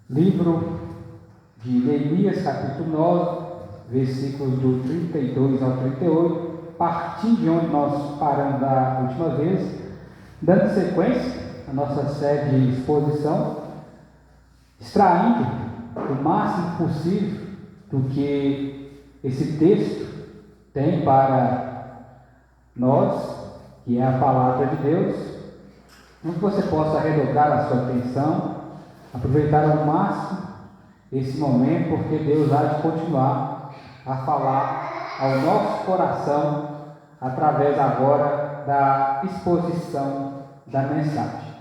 Livro de Neemias, capítulo 9, versículos do 32 ao 38, partindo de onde nós paramos da última vez, dando sequência à nossa série de exposição, extraindo o máximo possível do que esse texto tem para nós, que é a palavra de Deus, para que você possa redogar a sua atenção, aproveitar ao máximo esse momento, porque Deus há de continuar a falar ao nosso coração através agora da exposição da mensagem.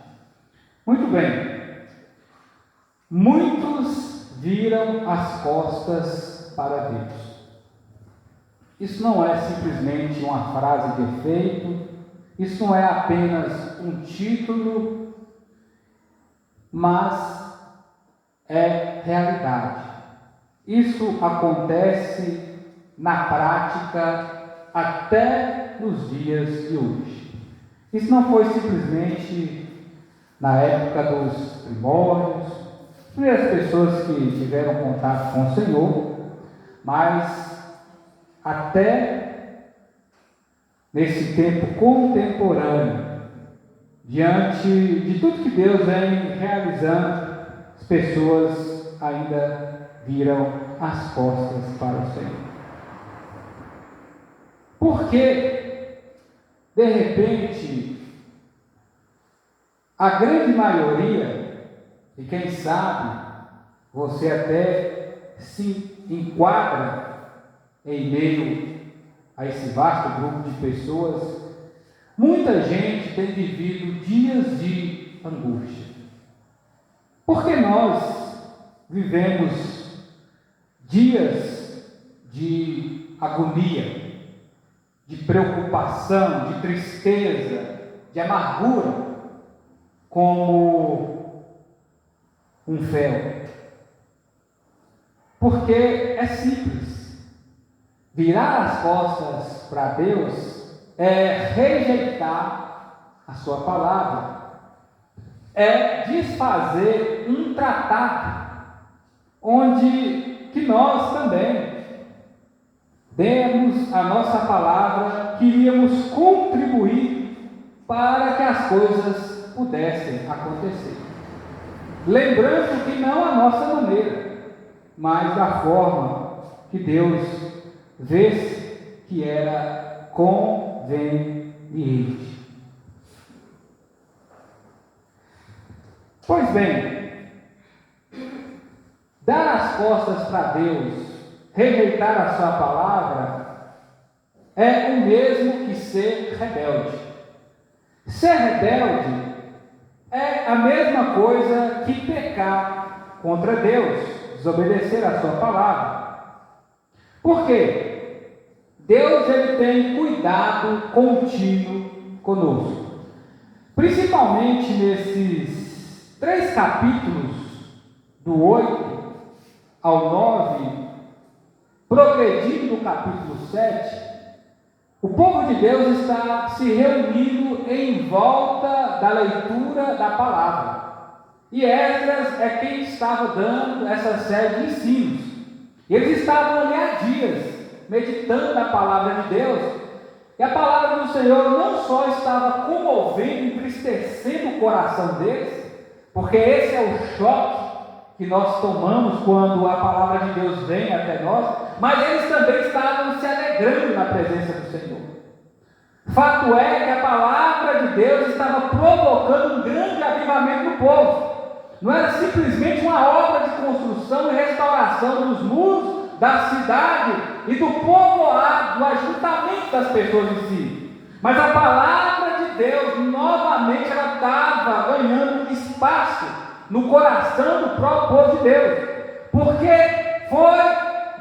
Muito bem, muitos viram as costas para Deus. Isso não é simplesmente uma frase de efeito, isso não é apenas um título, mas é realidade. Isso acontece na prática até nos dias de hoje. Isso não foi simplesmente na época dos primórdios, as primeiras pessoas que tiveram contato com o Senhor, mas até nesse tempo contemporâneo, diante de tudo que Deus vem realizando, as pessoas ainda viram as costas para o Senhor. Porque, de repente, a grande maioria, e quem sabe, você até se enquadra em meio a esse vasto grupo de pessoas, muita gente tem vivido dias de angústia. Porque nós vivemos dias de agonia, de preocupação, de tristeza, de amargura, como um fel. Porque é simples. Virar as costas para Deus é rejeitar a sua palavra. É desfazer um tratado onde que nós também demos a nossa palavra, queríamos contribuir para que as coisas pudessem acontecer. Lembrando que não a nossa maneira, mas da forma que Deus vê que era conveniente. Pois bem, dar as costas para Deus, rejeitar a sua palavra, é o mesmo que ser rebelde. Ser rebelde é a mesma coisa que pecar contra Deus, desobedecer a sua palavra. Por quê? Deus ele tem cuidado contínuo conosco. Principalmente nesses 3 capítulos, do 8 ao 9, progredindo no capítulo 7, o povo de Deus está se reunindo em volta da leitura da palavra. E Esdras é quem estava dando essa série de ensinos. Eles estavam ali há dias, meditando na palavra de Deus, e a palavra do Senhor não só estava comovendo, entristecendo o coração deles, porque esse é o choque que nós tomamos quando a palavra de Deus vem até nós, mas eles também estavam se alegrando na presença do Senhor. Fato é que a palavra de Deus estava provocando um grande avivamento no povo. Não era simplesmente uma obra de construção e restauração dos muros da cidade e do povoado, do ajuntamento das pessoas em si, mas a palavra de Deus novamente ela estava ganhando espaço no coração do próprio povo de Deus, porque foi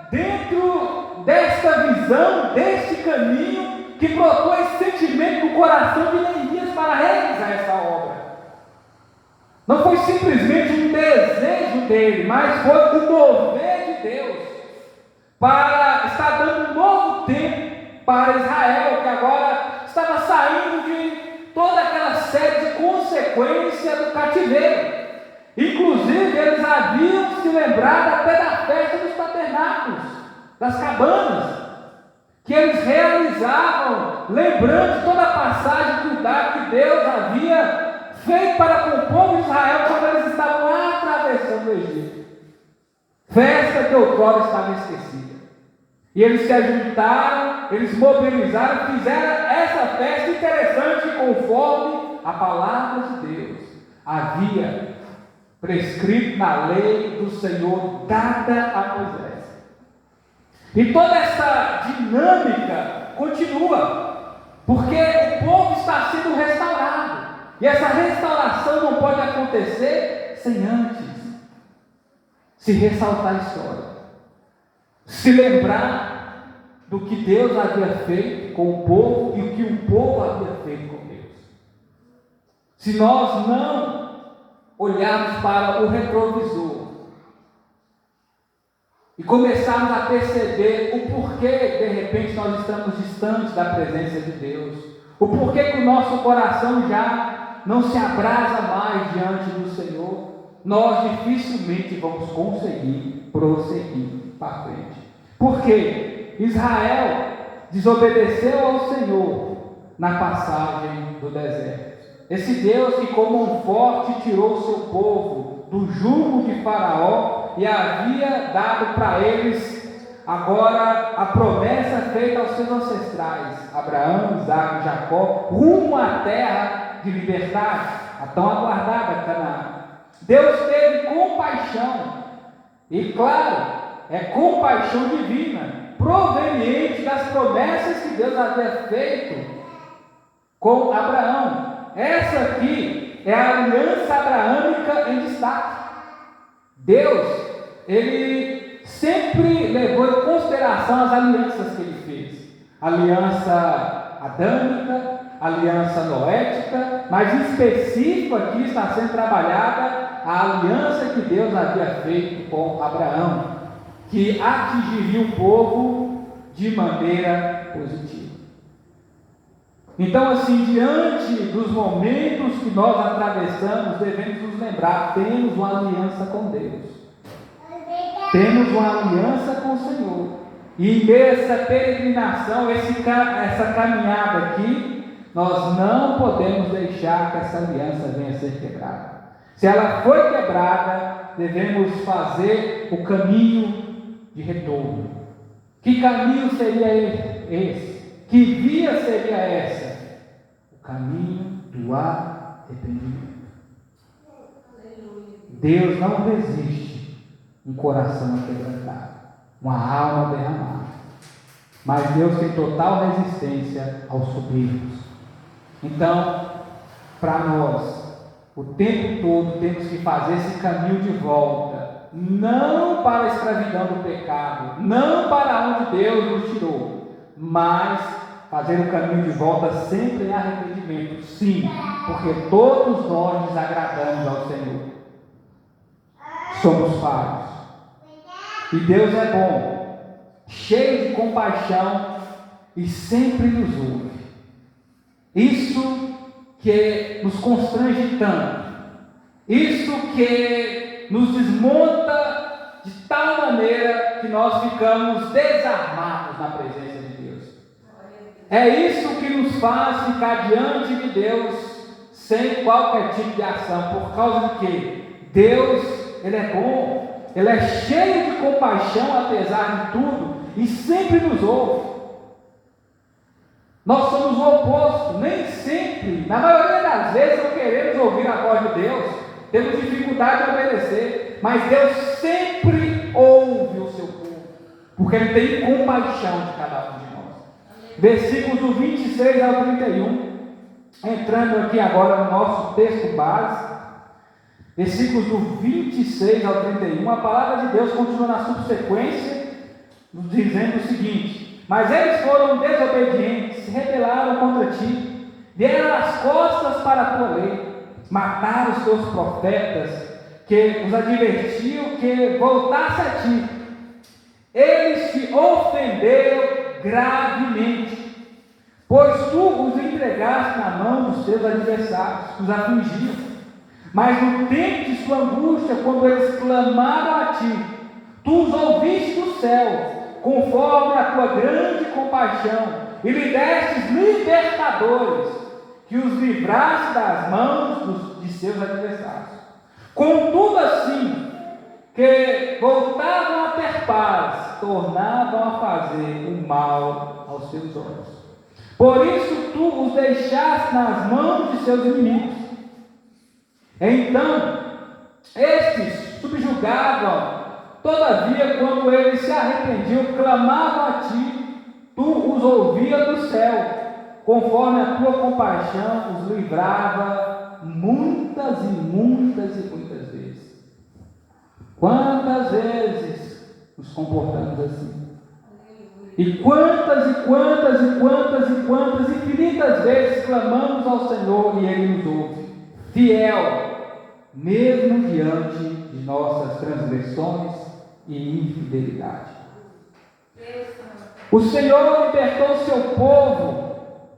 dentro desta visão, deste caminho, que brotou esse sentimento no coração de Neemias para realizar essa obra. Não foi simplesmente um desejo dele, mas foi o mover de Deus para estar dando um novo tempo para Israel, que agora estava saindo de toda aquela série de consequências do cativeiro. Inclusive Inclusive, eles haviam se lembrado até da festa dos tabernáculos, das cabanas, que eles realizavam, lembrando de toda a passagem de cuidado que Deus havia feito para com o povo de Israel quando eles estavam atravessando o Egito. Festa que outrora estava esquecida. E eles se ajuntaram, eles mobilizaram, fizeram essa festa interessante conforme a palavra de Deus havia prescrito na lei do Senhor dada a Moisés. E toda essa dinâmica continua, porque o povo está sendo restaurado. E essa restauração não pode acontecer sem antes se ressaltar a história, se lembrar do que Deus havia feito com o povo e o que o povo havia feito com Deus. Se nós não olharmos para o retrovisor e começarmos a perceber o porquê de repente nós estamos distantes da presença de Deus, o porquê que o nosso coração já não se abrasa mais diante do Senhor, nós dificilmente vamos conseguir prosseguir para frente. Porque Israel desobedeceu ao Senhor na passagem do deserto. Esse Deus que com mão forte tirou o seu povo do jugo de Faraó e havia dado para eles agora a promessa feita aos seus ancestrais, Abraão, Isaque e Jacó, rumo à terra de liberdade, a tão aguardada Canaã. Deus teve compaixão, e claro, é compaixão divina, proveniente das promessas que Deus havia feito com Abraão. Essa aqui é a aliança abraâmica em destaque. Deus, Ele sempre levou em consideração as alianças que Ele fez. Aliança adâmica, aliança noética, mas em específico aqui está sendo trabalhada a aliança que Deus havia feito com Abraão, que atingiria o povo de maneira positiva. Então, assim, diante dos momentos que nós atravessamos, devemos nos lembrar, temos uma aliança com Deus, temos uma aliança com o Senhor, e nessa peregrinação, essa caminhada aqui, nós não podemos deixar que essa aliança venha a ser quebrada. Se ela foi quebrada, devemos fazer o caminho de retorno. Que caminho seria esse? Que via seria essa? O caminho do arrependimento. Deus não resiste um coração quebrantado, uma alma derramada. Mas Deus tem total resistência aos soberbos. Então, para nós, o tempo todo temos que fazer esse caminho de volta, não para a escravidão do pecado, não para onde Deus nos tirou, mas fazer o caminho de volta sempre em arrependimento, sim, porque todos nós desagradamos ao Senhor, somos falhos, e Deus é bom, cheio de compaixão e sempre nos ouve. Isso que nos constrange tanto, isso que nos desmonta de tal maneira que nós ficamos desarmados na presença de Deus. É isso que nos faz ficar diante de Deus sem qualquer tipo de ação, por causa de que Deus, Ele é bom, Ele é cheio de compaixão apesar de tudo e sempre nos ouve. Nós somos o oposto, nem sempre, na maioria das vezes não queremos ouvir a voz de Deus, temos dificuldade de obedecer, mas Deus sempre ouve o seu povo, porque Ele tem compaixão de cada um de nós. Versículos do 26 ao 31, entrando aqui agora no nosso texto base, versículos do 26 ao 31, a palavra de Deus continua na subsequência, nos dizendo o seguinte: mas eles foram desobedientes, se rebelaram contra ti, vieram as costas para a tua lei, mataram os teus profetas, que os advertiam que voltasse a ti. Eles te ofenderam gravemente, pois tu os entregaste na mão dos teus adversários, os afligiam. Mas no tempo de sua angústia, quando eles clamaram a ti, tu os ouviste do céu, conforme a tua grande compaixão, e lhe destes libertadores, que os livraste das mãos de seus adversários. Contudo, assim, que voltavam a ter paz, tornavam a fazer o mal aos seus olhos. Por isso tu os deixaste nas mãos de seus inimigos. Então, estes subjugavam, todavia, quando eles se arrependiam, clamavam a ti, tu os ouvias do céu, conforme a tua compaixão os livrava muitas e muitas e muitas vezes. Quantas vezes nos comportamos assim? E quantas infinitas vezes clamamos ao Senhor e Ele nos ouve, fiel, mesmo diante de nossas transgressões e infidelidade. O Senhor libertou o seu povo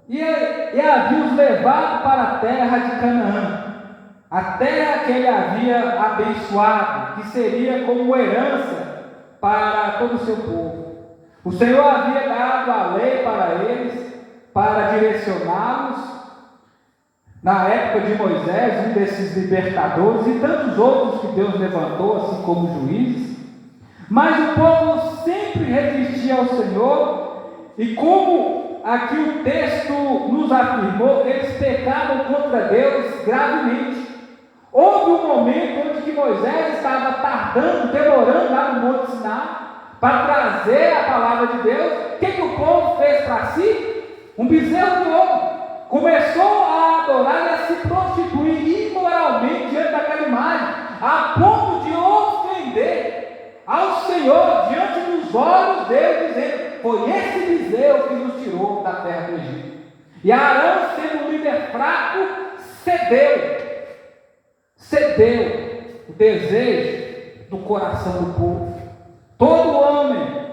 e havia os levado para a terra de Canaã, a terra que Ele havia abençoado, que seria como herança para todo o seu povo. O Senhor havia dado a lei para eles, para direcioná-los. Na época de Moisés, um desses libertadores e tantos outros que Deus levantou, assim como juízes. Mas o povo sempre resistia ao Senhor, e como aqui o texto nos afirmou, eles pecaram contra Deus gravemente. Houve um momento onde que Moisés estava tardando, demorando lá no Monte Sinai, para trazer a palavra de Deus. O que o povo fez para si? Um bezerro de ouro. Começou a adorar e a se prostituir imoralmente diante daquela imagem, a ponto de ofender ao Senhor diante dos olhos dele, dizendo: foi esse bezerro que nos tirou da terra do Egito. E Arão, sendo um líder fraco, cedeu o desejo do coração do povo. Todo homem,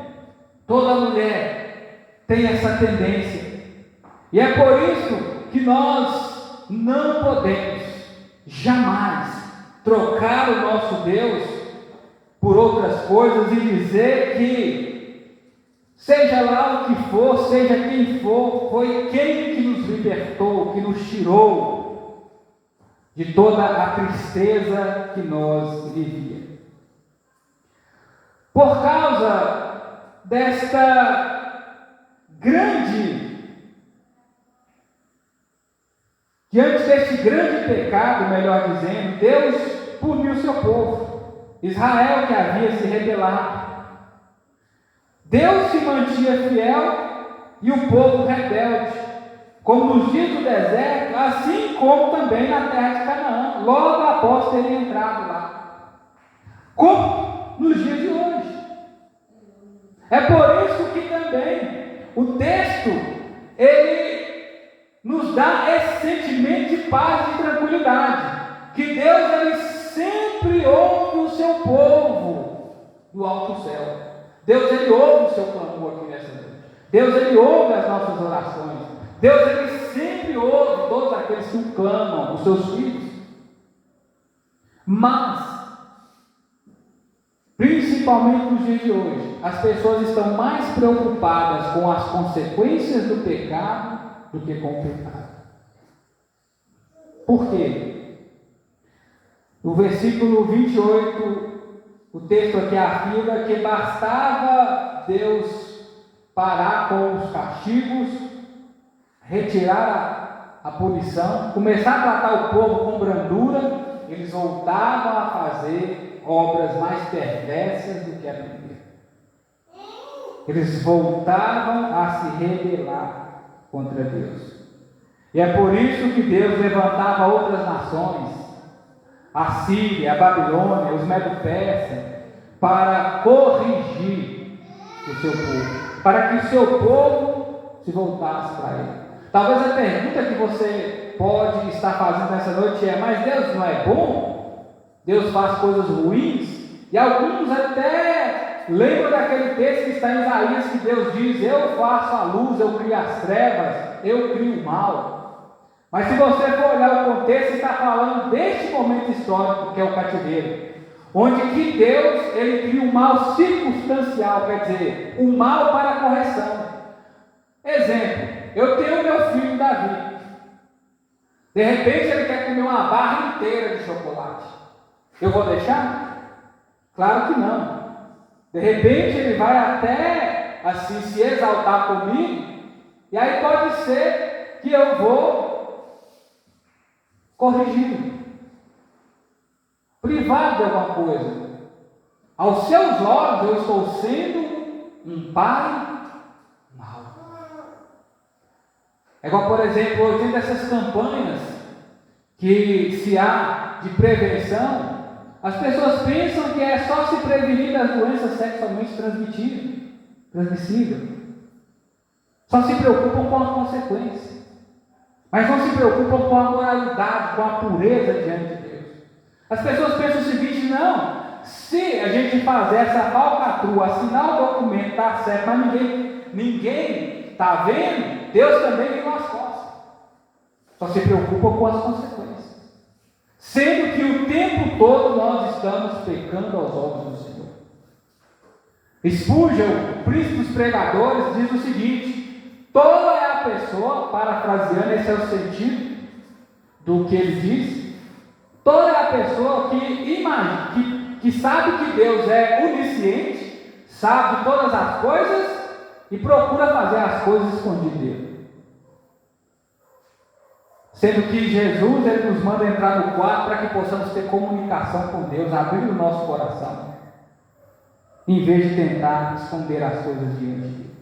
toda mulher tem essa tendência. E é por isso que nós não podemos jamais trocar o nosso Deus por outras coisas e dizer que, seja lá o que for, seja quem for, foi quem que nos libertou, que nos tirou de toda a tristeza que nós vivíamos. Por causa diante deste grande pecado, melhor dizendo, Deus puniu o seu povo, Israel, que havia se rebelado. Deus se mantinha fiel e o povo rebelde, como nos dias do deserto, assim como também na terra de Canaã, logo após terem entrado lá, como nos dias de hoje. É por isso que também o texto, ele nos dá esse sentimento de paz e tranquilidade, que Deus, ele sempre ouve o seu povo do alto céu. Deus, ele ouve o seu clamor aqui nessa noite. Deus, ele ouve as nossas orações. Deus, ele sempre ouve todos aqueles que o clamam, os seus filhos. Mas, principalmente nos dias de hoje, as pessoas estão mais preocupadas com as consequências do pecado do que com o pecado. Por quê? No versículo 28, o texto aqui afirma que bastava Deus parar com os castigos, retirar a punição, começar a tratar o povo com brandura, eles voltavam a fazer obras mais perversas do que a primeira. Eles voltavam a se rebelar contra Deus. E é por isso que Deus levantava outras nações, a Síria, a Babilônia, os Medo-Persas, para corrigir o seu povo, para que o seu povo se voltasse para ele. Talvez a pergunta que você pode estar fazendo nessa noite é: mas Deus não é bom? Deus faz coisas ruins? E alguns até lembram daquele texto que está em Isaías, que Deus diz: eu faço a luz, eu crio as trevas, eu crio o mal. Mas se você for olhar o contexto, está falando deste momento histórico que é o cativeiro, onde que Deus ele cria um mal circunstancial, quer dizer, o mal para a correção. Exemplo, eu tenho meu filho Davi. De repente ele quer comer uma barra inteira de chocolate. Eu vou deixar? Claro que não. De repente ele vai até assim se exaltar comigo, e aí pode ser que eu vou corrigir, privado de alguma coisa. Aos seus olhos eu estou sendo um pai mau. É igual, por exemplo, hoje tem dessas campanhas que se há de prevenção, as pessoas pensam que é só se prevenir das doenças sexualmente transmissíveis. Só se preocupam com a consequência, mas não se preocupam com a moralidade, com a pureza diante de Deus. As pessoas pensam o seguinte: não, se a gente fazer essa falcatrua, assinar o documento, está certo, mas ninguém está vendo, Deus também viu as costas. Só se preocupa com as consequências. Sendo que o tempo todo nós estamos pecando aos olhos do Senhor. Spurgeon, o príncipe dos pregadores, diz o seguinte: tola é a pessoa, parafraseando, esse é o sentido do que ele diz, tola é a pessoa que imagina, que sabe que Deus é onisciente, sabe todas as coisas e procura fazer as coisas escondidas dele. Sendo que Jesus ele nos manda entrar no quarto para que possamos ter comunicação com Deus, abrir o nosso coração, em vez de tentar esconder as coisas diante dele.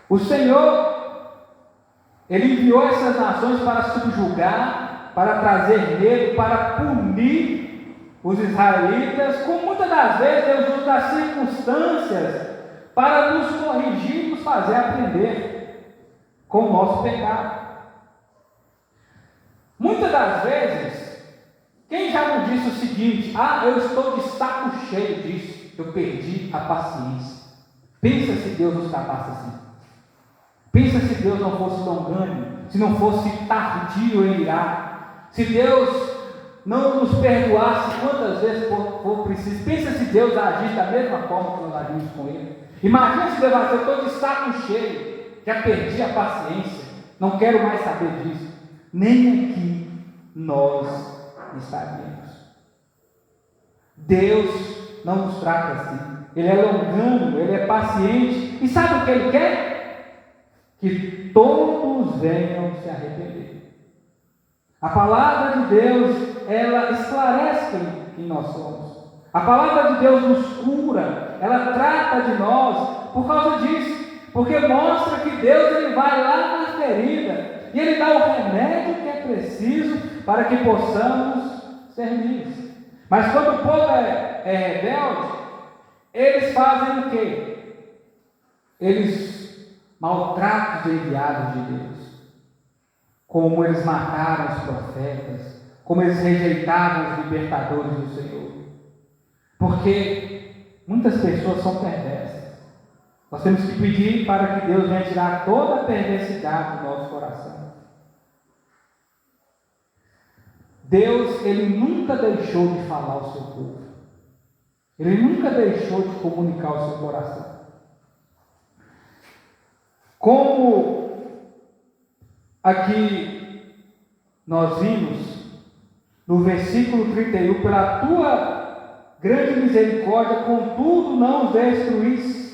O Senhor, Ele enviou essas nações para subjugar, para trazer medo, para punir os israelitas, como muitas das vezes Deus usa as circunstâncias para nos corrigir e nos fazer aprender com o nosso pecado. Muitas das vezes, quem já não disse o seguinte: eu estou de saco cheio disso, eu perdi a paciência. Pensa se Deus nos tratasse assim. Pensa se Deus não fosse longânimo, se não fosse tardio em irar, se Deus não nos perdoasse quantas vezes for preciso. Pensa se Deus agisse da mesma forma que nós agimos com Ele. Imagina se Deus vai dizer: eu estou de saco cheio, já perdi a paciência, não quero mais saber disso. Nem aqui nós estaríamos. Deus não nos trata assim. Ele é longânimo, Ele é paciente. E sabe o que Ele quer? Que todos venham se arrepender. A palavra de Deus, ela esclarece quem nós somos. A palavra de Deus nos cura, ela trata de nós por causa disso. Porque mostra que Deus ele vai lá na ferida e Ele dá o remédio que é preciso para que possamos ser livres. Mas quando o povo é rebelde, eles fazem o quê? Eles maltratam os enviados de Deus. Como eles mataram os profetas, como eles rejeitaram os libertadores do Senhor. Porque muitas pessoas são perversas. Nós temos que pedir para que Deus venha tirar toda a perversidade do nosso coração. Deus, Ele nunca deixou de falar ao seu povo. Ele nunca deixou de comunicar ao seu coração. Como aqui nós vimos no versículo 31, pela tua grande misericórdia, contudo não os destruísse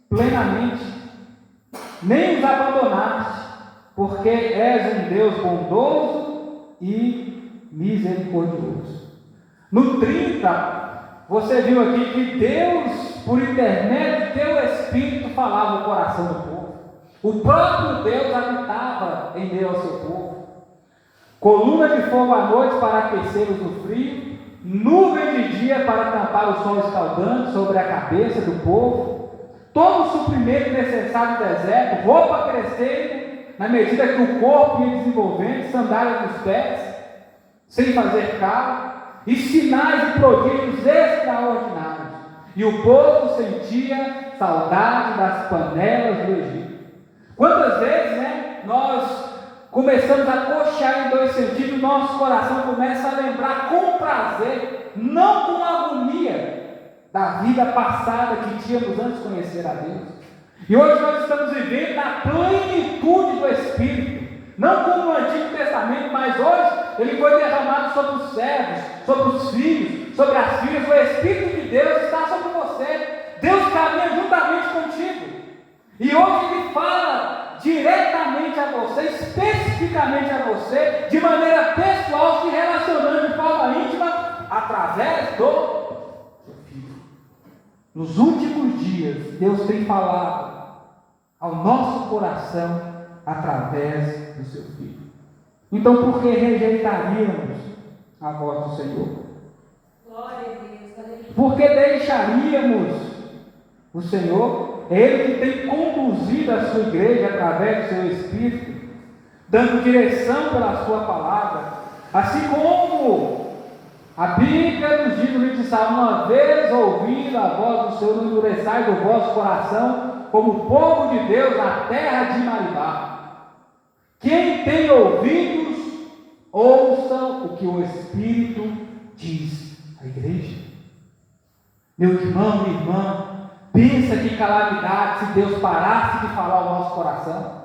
plenamente, nem os abandonaste, porque és um Deus bondoso e misericordioso. No 30, você viu aqui que Deus, por intermédio de teu Espírito, falava no coração do povo. O próprio Deus habitava em meio ao seu povo. Coluna de fogo à noite para aquecê-los no frio, nuvem de dia para tampar o sol escaldante sobre a cabeça do povo, todo o suprimento necessário no deserto, roupa crescendo na medida que o corpo ia desenvolvendo, sandálias nos pés, sem fazer calo, e sinais e prodígios extraordinários. E o povo sentia saudade das panelas do Egito. Quantas vezes, nós começamos a coxar em dois sentidos, nosso coração começa a lembrar com prazer, não com agonia, da vida passada que tínhamos antes de conhecer a Deus. E hoje nós estamos vivendo na plenitude do Espírito, não como no Antigo Testamento, mas hoje ele foi derramado sobre os servos, sobre os filhos, sobre as filhas. O Espírito de Deus está sobre você. Deus caminha juntamente contigo. E hoje ele fala diretamente a você, especificamente a você, de maneira pessoal, se relacionando de forma íntima, através do seu Filho. Nos últimos dias, Deus tem falado ao nosso coração através do seu Filho. Então, por que rejeitaríamos a voz do Senhor? Glória a Deus. Por que deixaríamos o Senhor? É Ele que tem conduzido a sua igreja através do seu Espírito, dando direção pela sua palavra, assim como a Bíblia nos diz no livro de Salmo: uma vez ouvido a voz do Senhor, não endureçais o vosso coração, como o povo de Deus na terra de Maribá. Quem tem ouvidos, ouçam o que o Espírito diz à igreja. Meu irmão, minha irmã, pensa que calamidade se Deus parasse de falar ao nosso coração.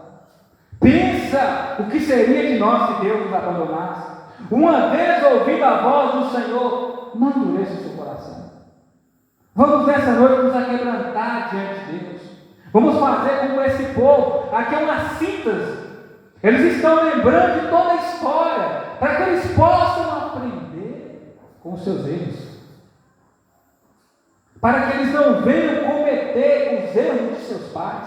Pensa o que seria de nós se Deus nos abandonasse. Uma vez ouvindo a voz do Senhor, não endureça o seu coração. Vamos nessa noite nos aquebrantar diante de Deus. Vamos fazer como esse povo. Aqui é uma síntese. Eles estão lembrando de toda a história, para que eles possam aprender com os seus erros, para que eles não venham cometer os erros de seus pais,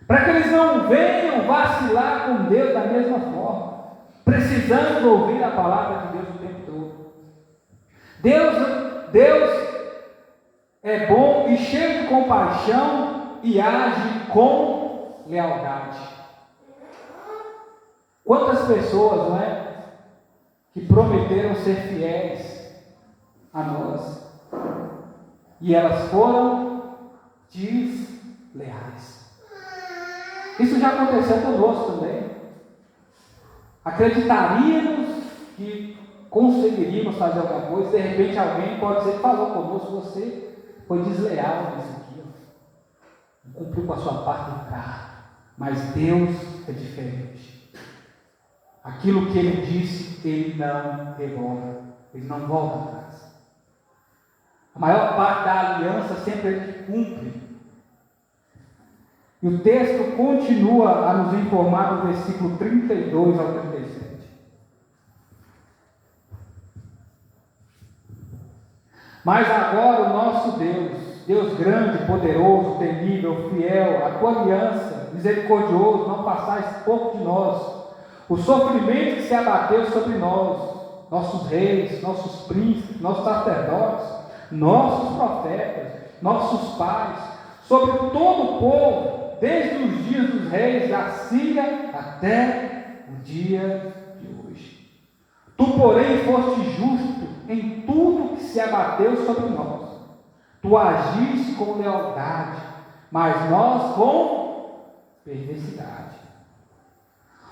para que eles não venham vacilar com Deus da mesma forma. Precisamos ouvir a palavra de Deus o tempo todo. Deus é bom e cheio de compaixão e age com lealdade. Quantas pessoas, não é, que prometeram ser fiéis a nós, e elas foram desleais. Isso já aconteceu conosco também. Acreditaríamos que conseguiríamos fazer alguma coisa, de repente alguém pode dizer que falou conosco: você foi desleal nisso aqui, não cumpriu com a sua parte do carro. Mas Deus é diferente. Aquilo que Ele disse, Ele não revoga, Ele não volta atrás. A maior parte da aliança sempre Ele cumpre. E o texto continua a nos informar no versículo 32 ao 37. Mas agora o nosso Deus grande, poderoso, temível, fiel, a tua aliança, misericordioso, não passais pouco de nós, o sofrimento que se abateu sobre nós, nossos reis, nossos príncipes, nossos sacerdotes, nossos profetas, nossos pais, sobre todo o povo, desde os dias dos reis da Síria até o dia de hoje. Tu, porém, foste justo em tudo que se abateu sobre nós. Tu agiste com lealdade, mas nós com perversidade.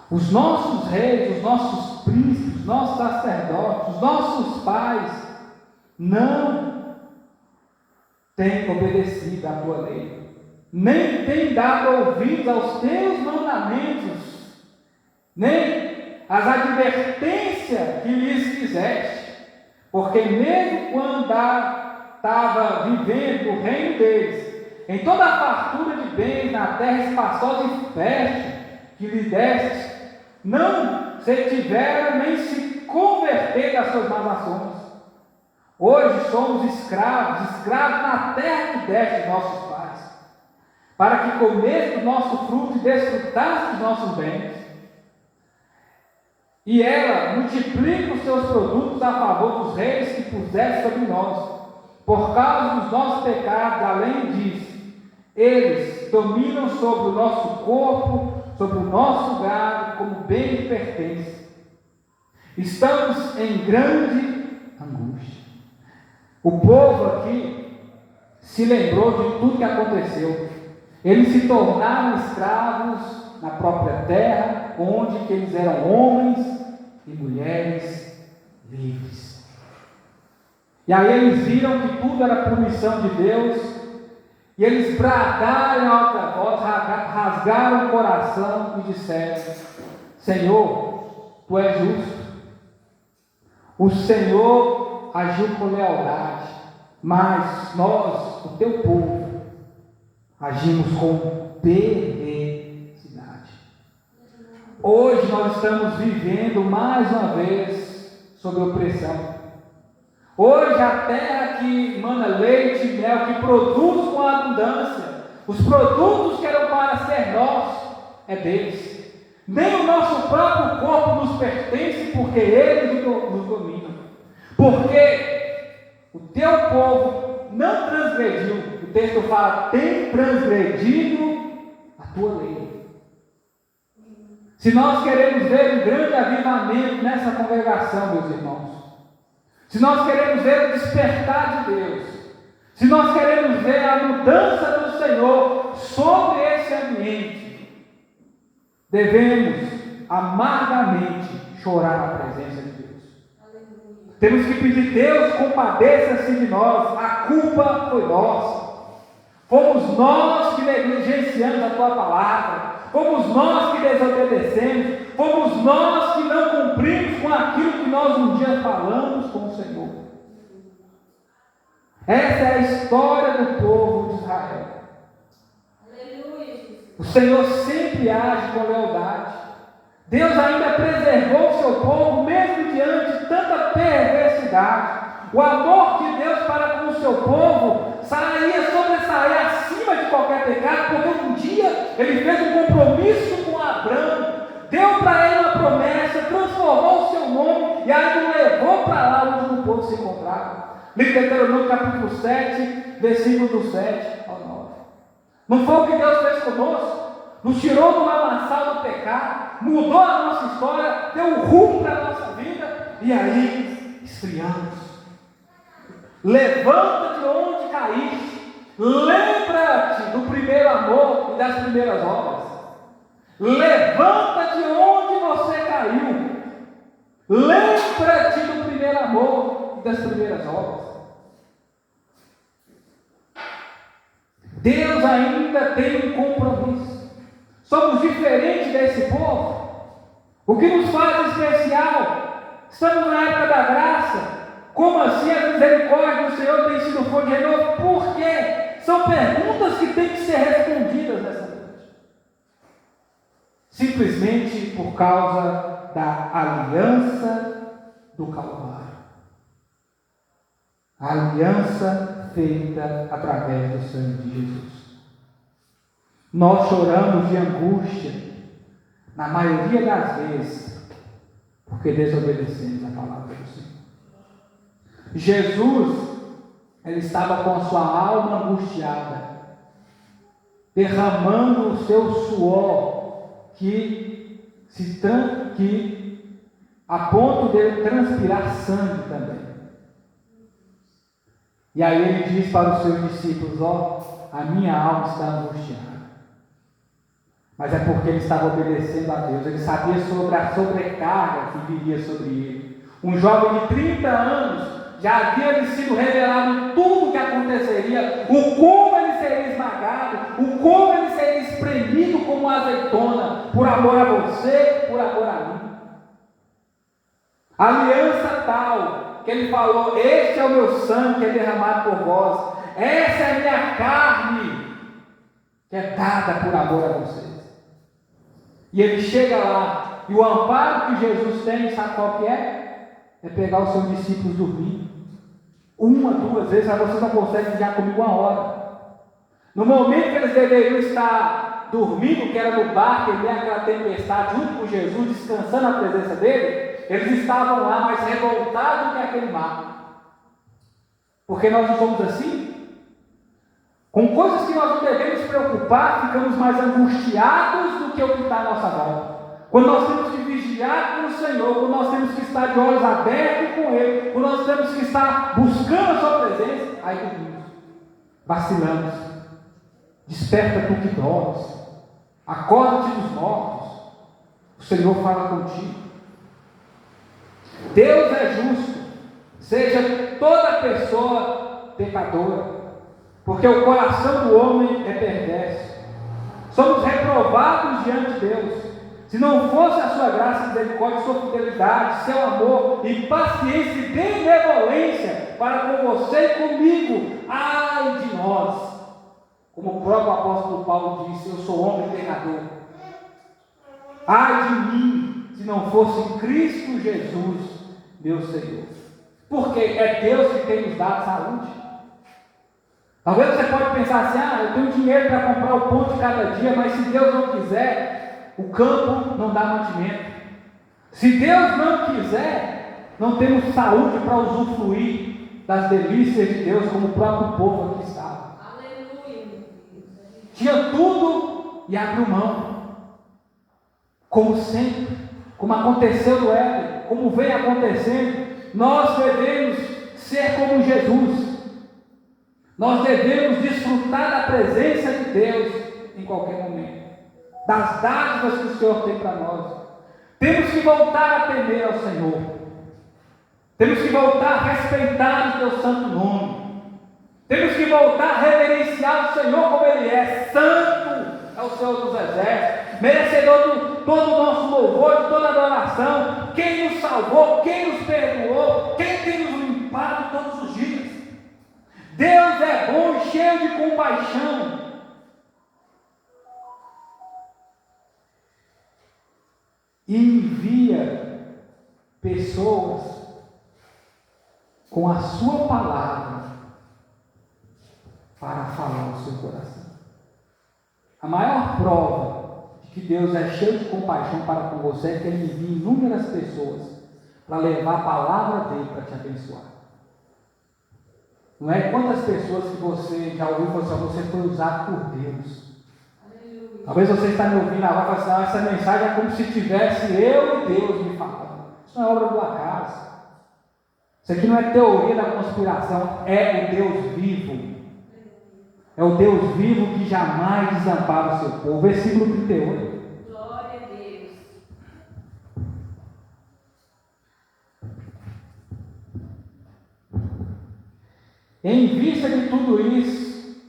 Os nossos reis, os nossos príncipes, os nossos sacerdotes, os nossos pais não têm obedecido à tua lei, nem têm dado ouvidos aos teus mandamentos, nem as advertências que lhes fizeste, porque mesmo quando estava vivendo o reino deles, em toda a fartura de bens na terra espaçosa e fértil que lhe deste, não se tiveram nem se converter das suas más ações. Hoje somos escravos na terra que deste nossos pais, para que comesse o nosso fruto e desfrutasse dos nossos bens. E ela multiplica os seus produtos a favor dos reis que puseste sobre nós, por causa dos nossos pecados. Além disso, eles dominam sobre o nosso corpo, sobre o nosso gado, como bem lhe pertence. Estamos em grande angústia. O povo aqui se lembrou de tudo que aconteceu. Eles se tornaram escravos na própria terra, onde que eles eram homens e mulheres livres. E aí eles viram que tudo era punição de Deus, e eles bradaram em alta voz, rasgaram o coração e disseram: Senhor, Tu és justo. O Senhor agiu com lealdade, mas nós, o Teu povo, agimos com perversidade. Hoje nós estamos vivendo mais uma vez sob opressão. Hoje a terra que mana leite e mel, que produz com abundância, os produtos que eram para ser nossos, é deles. Nem o nosso próprio corpo nos pertence, porque eles nos dominam. Porque o teu povo não transgrediu. O texto fala: tem transgredido a tua lei. Se nós queremos ver um grande avivamento nessa congregação, meus irmãos, se nós queremos ver o despertar de Deus, se nós queremos ver a mudança do Senhor sobre esse ambiente, devemos amargamente chorar na presença de Deus. Aleluia. Temos que pedir: Deus, compadeça-se de nós, a culpa foi nossa. Fomos nós que negligenciamos a Tua palavra, fomos nós que desobedecemos, fomos nós que não cumprimos com aquilo que nós um dia falamos com o Senhor. Essa é a história do povo de Israel. O Senhor sempre age com lealdade. Deus ainda preservou o seu povo, mesmo diante de tanta perversidade. O amor de Deus para com o seu povo sobressair acima de qualquer pecado, porque um dia Ele fez um compromisso com Abraão, deu para ele uma promessa, transformou o seu nome e aí o levou para lá onde o povo se encontrava. Deuteronômio capítulo 7, versículo do 7 ao 9. Não foi o que Deus fez conosco? Nos tirou do lamaçal do pecado, mudou a nossa história, deu um rumo para a nossa vida, e aí esfriamos. Levanta de onde caíste, lembra-te do primeiro amor e das primeiras obras. Levanta de onde você caiu, lembra-te do primeiro amor e das primeiras obras. Deus ainda tem um compromisso. Somos diferentes desse povo. O que nos faz especial? Estamos na época da graça. Como assim a misericórdia do Senhor tem sido fonte de renovo? Por quê? São perguntas que têm que ser respondidas nessa noite. Simplesmente por causa da aliança do Calvário. A aliança feita através do sangue de Jesus. Nós choramos de angústia, na maioria das vezes, porque desobedecemos a palavra do Senhor. Jesus, ele estava com a sua alma angustiada, derramando o seu suor, a ponto de ele transpirar sangue também. E aí ele diz para os seus discípulos: a minha alma está angustiada. Mas é porque ele estava obedecendo a Deus. Ele sabia sobre a sobrecarga que viria sobre ele. Um jovem de 30 anos já havia lhe sido revelado tudo o que aconteceria, o como ele seria esmagado, o como ele seria espremido como azeitona, por amor a você, por amor a mim. Aliança tal, que ele falou: este é o meu sangue que é derramado por vós, essa é a minha carne, que é dada por amor a vocês. E ele chega lá, e o amparo que Jesus tem, sabe qual que é? É pegar os seus discípulos dormindo. Uma, duas vezes, mas vocês não conseguem ficar comigo uma hora. No momento que eles deveriam estar dormindo, que era no barco, em meio àquela tempestade, junto com Jesus, descansando na presença dele, eles estavam lá mais revoltados que aquele mar. Porque nós não somos assim? Com coisas que nós não devemos preocupar, ficamos mais angustiados do que o que está à nossa volta. Quando nós temos que vigiar com o Senhor, quando nós temos que estar de olhos abertos com Ele, quando nós temos que estar buscando a Sua presença, aí dormimos, vacilamos. Desperta tu que dormes, acorda-te dos mortos. O Senhor fala contigo. Deus é justo, seja toda pessoa pecadora, porque o coração do homem é perverso. Somos reprovados diante de Deus. Se não fosse a sua graça, misericórdia, sua fidelidade, seu amor e paciência e benevolência para com você e comigo, ai de nós. Como o próprio apóstolo Paulo disse, eu sou homem pecador. Ai de mim, se não fosse Cristo Jesus, meu Senhor. Porque é Deus que tem nos dado saúde. Talvez você pode pensar assim, eu tenho dinheiro para comprar o pão de cada dia, mas se Deus não quiser, o campo não dá mantimento. Se Deus não quiser, não temos saúde para usufruir das delícias de Deus, como o próprio povo aqui estava. Aleluia. Tinha tudo e abriu mão. Como sempre, como aconteceu no Éden, como vem acontecendo, nós devemos ser como Jesus. Nós devemos desfrutar da presença de Deus em qualquer momento, das dádivas que o Senhor tem para nós. Temos que voltar a temer ao Senhor. Temos que voltar a respeitar o teu santo nome. Temos que voltar a reverenciar o Senhor como Ele é. Santo é o Senhor dos exércitos, merecedor de todo o nosso louvor, de toda adoração. Quem nos salvou, quem nos perdoou, quem tem nos limpado todos os dias. Deus é bom e cheio de compaixão. E envia pessoas com a sua palavra para falar ao seu coração. A maior prova de que Deus é cheio de compaixão para com você é que Ele envia inúmeras pessoas para levar a palavra dele para te abençoar. Não é quantas pessoas que você já ouviu falar assim, você foi usado por Deus. Talvez você está me ouvindo agora e fala assim, essa mensagem é como se tivesse eu e Deus me falando. Isso não é obra do acaso. Isso aqui não é teoria da conspiração, é o Deus vivo. É o Deus vivo que jamais desampara o seu povo. Versículo 38. Glória a Deus. Em vista de tudo isso,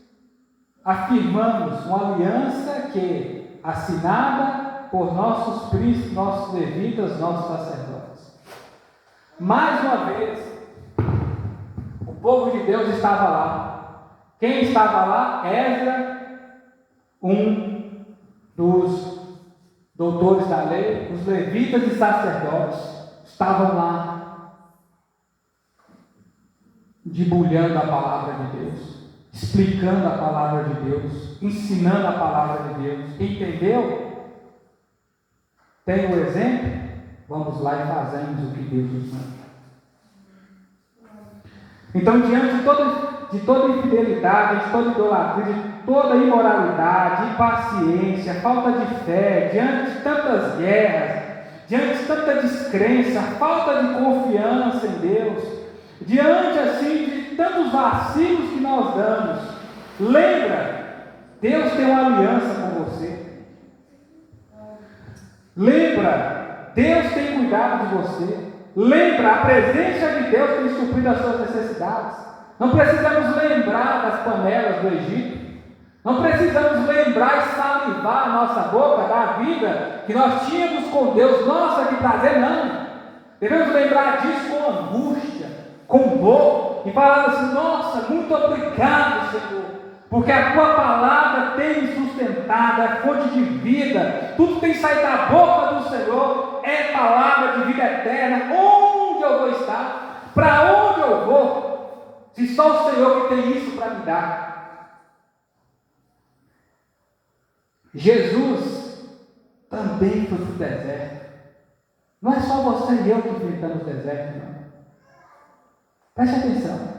afirmamos uma aliança que, assinada por nossos príncipes, nossos levitas, nossos sacerdotes. Mais uma vez, o povo de Deus estava lá. Quem estava lá? Esdras, um dos doutores da lei, os levitas e sacerdotes estavam lá, debulhando a palavra de Deus, explicando a palavra de Deus, ensinando a palavra de Deus. Entendeu? Tem o exemplo? Vamos lá e fazemos o que Deus nos manda. Então, diante de toda infidelidade, de toda idolatria, de toda imoralidade, impaciência, falta de fé, diante de tantas guerras, diante de tanta descrença, falta de confiança em Deus, diante assim de tantos vacilos que nós damos, lembra, Deus tem uma aliança com você. Lembra, Deus tem cuidado de você. Lembra, a presença de Deus tem suprido as suas necessidades. Não precisamos lembrar das panelas do Egito. Não precisamos lembrar e salivar a nossa boca da vida que nós tínhamos com Deus. Nossa, que prazer, não. Devemos lembrar disso com angústia, com dor, e falar assim, nossa, muito obrigado, Senhor, porque a Tua palavra tem me sustentado, é fonte de vida, tudo tem saído da boca do Senhor, é palavra de vida eterna. Onde eu vou estar? Para onde eu vou? Se só o Senhor que tem isso para me dar. Jesus também foi para o deserto. Não é só você e eu que enfrentamos o deserto, não. Preste atenção.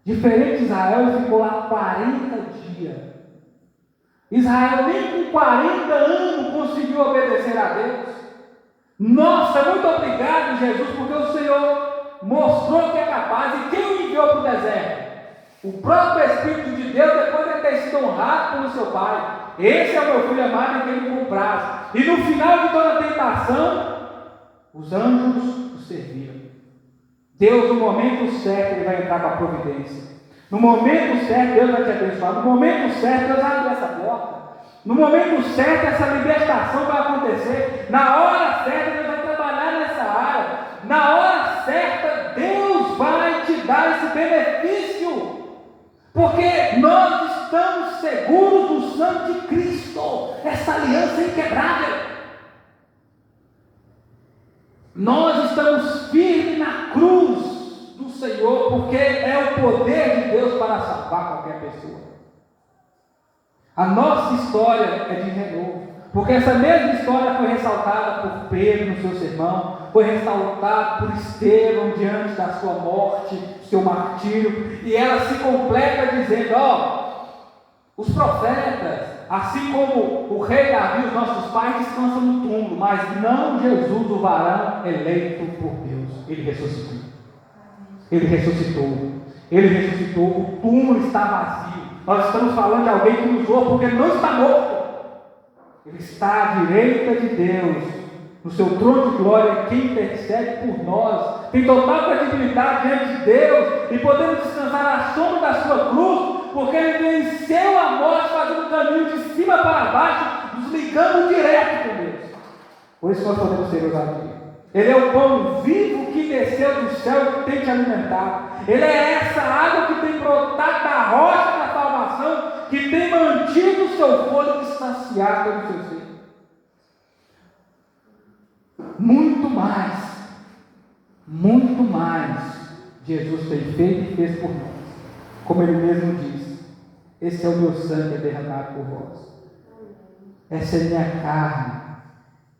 Diferente de Israel, ficou lá 40 dias. Israel nem com 40 anos conseguiu obedecer a Deus. Nossa, muito obrigado, Jesus, porque o Senhor mostrou que é capaz. E quem o enviou para o deserto? O próprio Espírito de Deus, depois de ter sido honrado pelo seu Pai. Esse é o meu filho amado em quem me compraz. E no final de toda a tentação, os anjos o serviram. Deus, no momento certo, Ele vai entrar com a providência. No momento certo, Deus vai te abençoar. No momento certo, Deus vai abrir essa porta. No momento certo, essa libertação vai acontecer. Na hora certa, Deus vai trabalhar nessa área. Na hora certa, Deus vai te dar esse benefício. Porque nós estamos seguros do sangue de Cristo. Essa aliança inquebrável. Nós estamos firmes na cruz do Senhor, porque é o poder de Deus para salvar qualquer pessoa. A nossa história é de renovo, porque essa mesma história foi ressaltada por Pedro no seu sermão, foi ressaltada por Estevão diante da sua morte, do seu martírio, e ela se completa dizendo: os profetas, assim como o rei Davi, os nossos pais, descansam no túmulo, mas não Jesus, o varão eleito por Deus. Ele ressuscitou. Ele ressuscitou. Ele ressuscitou. O túmulo está vazio. Nós estamos falando de alguém que nos ouve porque ele não está morto. Ele está à direita de Deus, no seu trono de glória, quem intercede por nós. Tem total credibilidade diante de Deus e podemos descansar na sombra da sua cruz, porque Ele venceu a morte, fazendo o caminho de cima para baixo, nos ligando direto com Deus. Por isso nós podemos ser ousados. Ele é o pão vivo que desceu do céu e que tem te alimentado. Ele é essa água que tem brotado da rocha da salvação, que tem mantido o seu fôlego saciado pelo seu ser. Muito mais Jesus tem feito e fez por nós. Como Ele mesmo diz: esse é o meu sangue derramado por vós. Essa é minha carne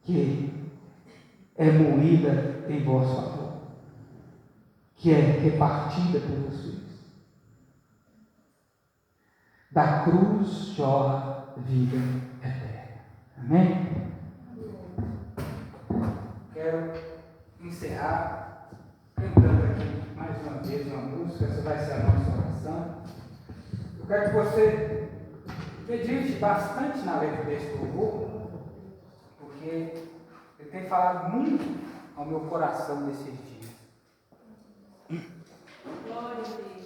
que é moída em vosso favor, que é repartida por vocês. Da cruz jorra vida eterna. Amém? Quero encerrar cantando aqui mais uma vez uma música. Essa vai ser a nossa oração. Eu quero que você medite bastante na letra desse louvor, porque ele tem falado muito ao meu coração nesses dias. Glória a Deus.